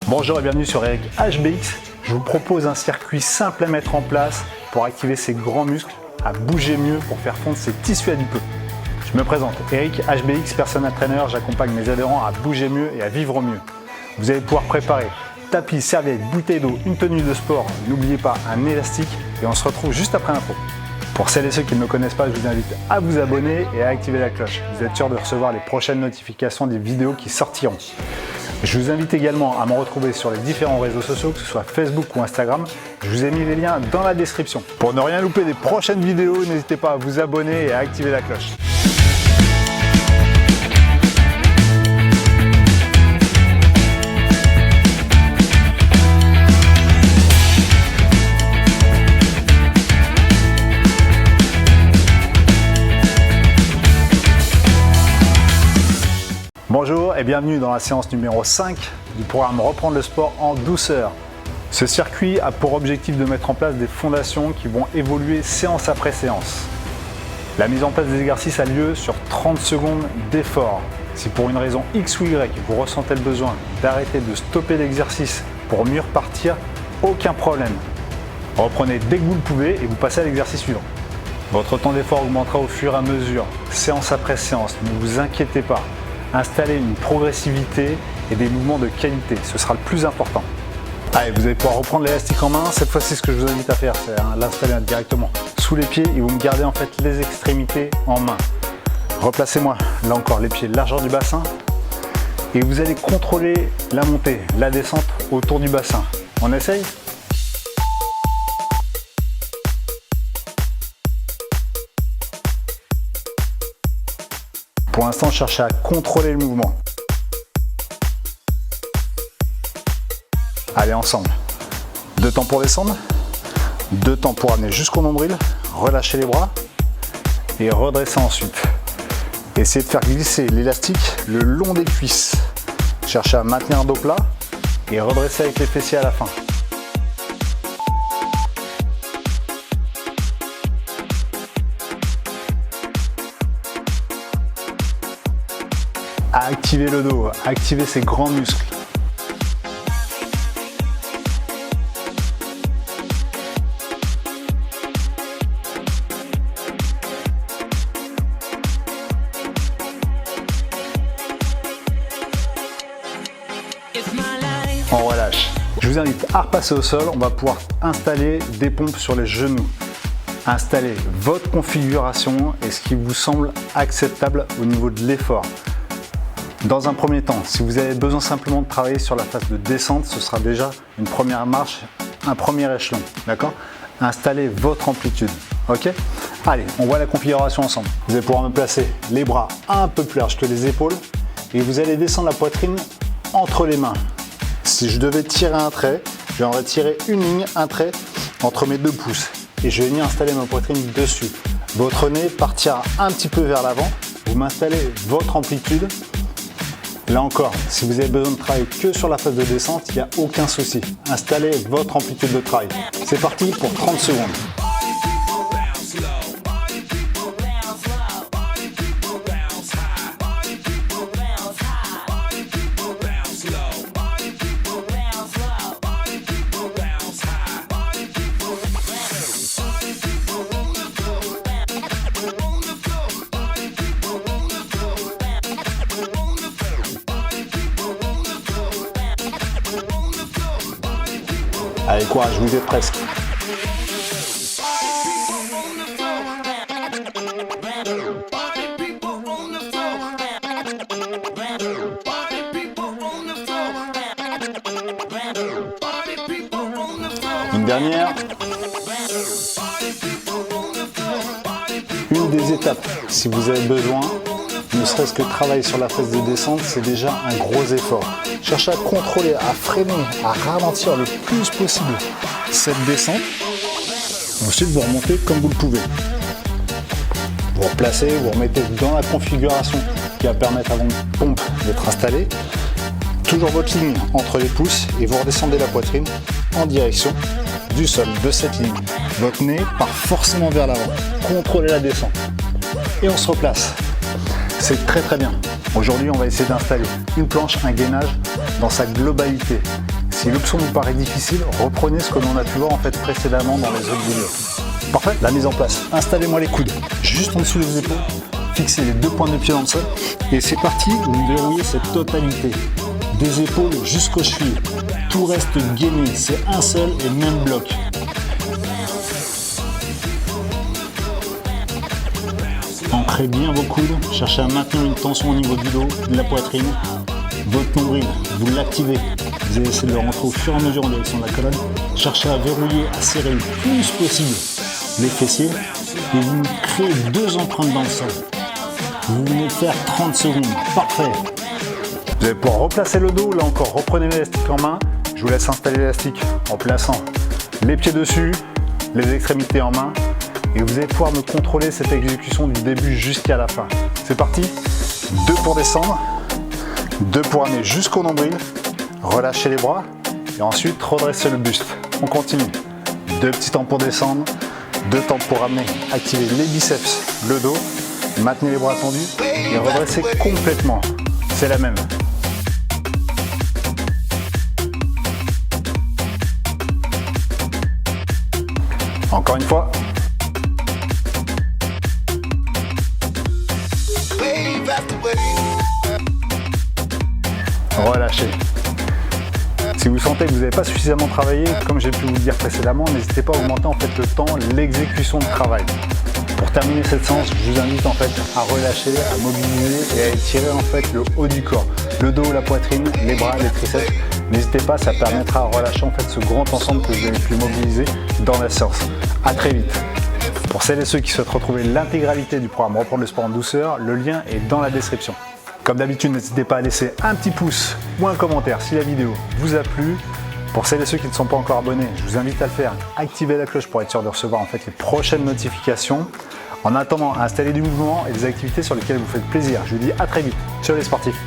Bonjour et bienvenue sur Eric HBX. Je vous propose un circuit simple à mettre en place pour activer ses grands muscles, à bouger mieux pour faire fondre ses tissus adipeux. Je me présente, Eric HBX, personal trainer. J'accompagne mes adhérents à bouger mieux et à vivre mieux. Vous allez pouvoir préparer tapis, serviette, bouteille d'eau, une tenue de sport. N'oubliez pas un élastique et on se retrouve juste après l'intro. Pour celles et ceux qui ne me connaissent pas, je vous invite à vous abonner et à activer la cloche. Vous êtes sûr de recevoir les prochaines notifications des vidéos qui sortiront. Je vous invite également à me retrouver sur les différents réseaux sociaux, que ce soit Facebook ou Instagram. Je vous ai mis les liens dans la description. Pour ne rien louper des prochaines vidéos, n'hésitez pas à vous abonner et à activer la cloche. Bonjour et bienvenue dans la séance numéro 5 du programme Reprendre le sport en douceur. Ce circuit a pour objectif de mettre en place des fondations qui vont évoluer séance après séance. La mise en place des exercices a lieu sur 30 secondes d'effort. Si pour une raison X ou Y vous ressentez le besoin d'arrêter de stopper l'exercice pour mieux repartir, aucun problème. Reprenez dès que vous le pouvez et vous passez à l'exercice suivant. Votre temps d'effort augmentera au fur et à mesure, séance après séance, ne vous inquiétez pas. Installez une progressivité et des mouvements de qualité, ce sera le plus important. Allez, vous allez pouvoir reprendre l'élastique en main. Cette fois-ci, ce que je vous invite à faire, c'est l'installer directement sous les pieds et vous me gardez en fait les extrémités en main. Replacez-moi, là encore, les pieds largeur du bassin et vous allez contrôler la montée, la descente autour du bassin. On essaye ? Pour l'instant, cherchez à contrôler le mouvement. Allez, ensemble. 2 temps pour descendre, 2 temps pour amener jusqu'au nombril, relâchez les bras et redressez ensuite. Essayez de faire glisser l'élastique le long des cuisses. Cherchez à maintenir le dos plat et redressez avec les fessiers à la fin. Activez le dos, activez ses grands muscles. On relâche. Je vous invite à repasser au sol. On va pouvoir installer des pompes sur les genoux. Installez votre configuration et ce qui vous semble acceptable au niveau de l'effort. Dans un premier temps, si vous avez besoin simplement de travailler sur la phase de descente, ce sera déjà une première marche, un premier échelon, d'accord ? Installez votre amplitude, ok ? Allez, on voit la configuration ensemble. Vous allez pouvoir me placer les bras un peu plus larges que les épaules et vous allez descendre la poitrine entre les mains. Si je devais tirer un trait, j'aimerais tirer une ligne, un trait entre mes 2 pouces et je vais venir installer ma poitrine dessus. Votre nez partira un petit peu vers l'avant, vous m'installez votre amplitude. Là encore, si vous avez besoin de travailler que sur la phase de descente, il n'y a aucun souci. Installez votre amplitude de travail. C'est parti pour 30 secondes. Allez, courage, vous êtes presque. Une dernière. Une des étapes, si vous avez besoin, ne serait-ce que travailler sur la phase de descente, c'est déjà un gros effort. Cherchez à contrôler, à freiner, à ralentir le plus possible cette descente. Ensuite, vous remontez comme vous le pouvez. Vous replacez, vous remettez dans la configuration qui va permettre à votre pompe d'être installée. Toujours votre ligne entre les pouces et vous redescendez la poitrine en direction du sol de cette ligne. Votre nez part forcément vers l'avant. Contrôlez la descente. Et on se replace. C'est très très bien. Aujourd'hui, on va essayer d'installer une planche, un gainage dans sa globalité. Si l'option vous paraît difficile, reprenez ce que l'on a pu voir en fait précédemment dans les autres vidéos. Parfait, la mise en place. Installez-moi les coudes juste en dessous des épaules. Fixez les 2 pointes de pied dans le sol. Et c'est parti, vous verrouillez cette totalité. Des épaules jusqu'aux chevilles. Tout reste gainé, c'est un seul et même bloc. Ancrez bien vos coudes, cherchez à maintenir une tension au niveau du dos, de la poitrine. Votre nombril, vous l'activez. Vous allez essayer de le rentrer au fur et à mesure en direction de la colonne. Cherchez à verrouiller, à serrer le plus possible les fessiers. Et vous créez 2 empreintes dans le sol. Vous venez de faire 30 secondes. Parfait. Vous allez pouvoir replacer le dos. Là encore, reprenez l'élastique en main. Je vous laisse installer l'élastique en plaçant les pieds dessus, les extrémités en main. Et vous allez pouvoir me contrôler cette exécution du début jusqu'à la fin. C'est parti. 2 pour descendre. 2 pour amener jusqu'au nombril. Relâchez les bras. Et ensuite, redressez le buste. On continue. 2 petits temps pour descendre. 2 temps pour amener. Activez les biceps, le dos. Maintenez les bras tendus. Et redressez complètement. C'est la même. Encore une fois. Relâchez. Si vous sentez que vous n'avez pas suffisamment travaillé, comme j'ai pu vous le dire précédemment, n'hésitez pas à augmenter en fait le temps, l'exécution de travail. Pour terminer cette séance, je vous invite en fait à relâcher, à mobiliser et à étirer en fait le haut du corps, le dos, la poitrine, les bras, les triceps. N'hésitez pas, ça permettra à relâcher en fait ce grand ensemble que vous avez pu mobiliser dans la séance. À très vite. Pour celles et ceux qui souhaitent retrouver l'intégralité du programme Reprendre le sport en douceur, le lien est dans la description. Comme d'habitude, n'hésitez pas à laisser un petit pouce ou un commentaire si la vidéo vous a plu. Pour celles et ceux qui ne sont pas encore abonnés, je vous invite à le faire. Activez la cloche pour être sûr de recevoir en fait les prochaines notifications. En attendant, installez du mouvement et des activités sur lesquelles vous faites plaisir. Je vous dis à très vite. Ciao les sportifs.